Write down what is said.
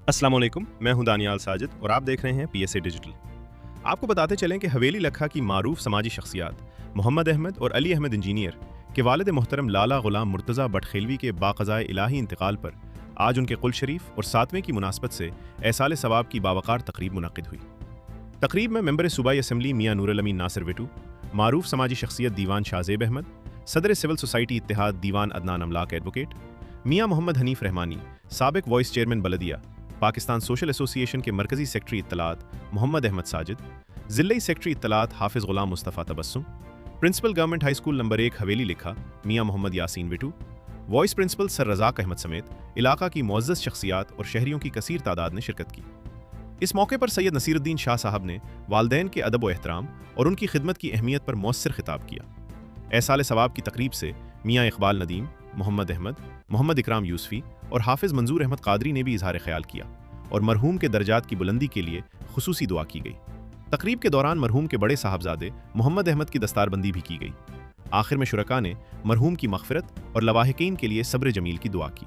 अस्सलाम वालेकुम, मैं हूं दानियाल साजिद और आप देख रहे हैं पीएसए डिजिटल। आपको बताते चलें कि हवेली लखा की मारूफ समाजी शख्सियात मोहम्मद अहमद और अली अहमद इंजीनियर के वालिद मोहतरम लाला गुलाम मुर्तज़ा बटखेलवी के बाक़ज़ाए इलाही इंतकाल पर आज उनके कुल शरीफ और सातवें की मुनासबत से एहसाल सवाब की बावकार तकरीब मुनक़िद हुई। तकरीब में मेंबर सूबाई असम्बली मियाँ नूरुल अमीन नासिर विटू, मारूफ समाजी शख्सियत दीवान शाहजेब अहमद, सदर सिविल सोसाइटी इत्तेहाद दीवान अदनान अमलाक एडवोकेट, मियाँ मोहम्मद हनीफ रहमानी, साबिक वॉइस चेयरमैन बलदिया, पाकिस्तान सोशल एसोसिएशन के मरकजी सेक्रेटरी इत्तलात मोहम्मद अहमद साजिद, ज़िल्लई सेक्रेटरी इत्तलात Hafiz Ghulam Mustafa Tabassum, principal government high school number 1 Haveli Lakha Mian Mohammad Yasin Wattoo, vice principal sir Razzaq Ahmad समेत इलाका की मुअज़्ज़ज़ शख्सियात और शहरियों की कसीर तादाद ने शिरकत की। इस मौके पर सैयद नसीरुद्दीन शाह साहब ने वालदैन के अदब व एहतराम और उनकी खिदमत की अहमियत पर मौस्सर खिताब किया। एहसाल सवाब की तकरीब से मियाँ इकबाल नदीम, मोहम्मद अहमद, मोहम्मद इकराम यूसफ़ी और हाफिज़ मंजूर अहमद कादरी ने भी इजहार ख्याल किया और मरहूम के दर्जात की बुलंदी के लिए खुसूसी दुआ की गई। तकरीब के दौरान मरहूम के बड़े साहबजादे मोहम्मद अहमद की दस्तारबंदी भी की गई। आखिर में शुरका ने मरहूम की मग़फ़िरत और लवाहिकीन के लिए सब्र जमील की दुआ की।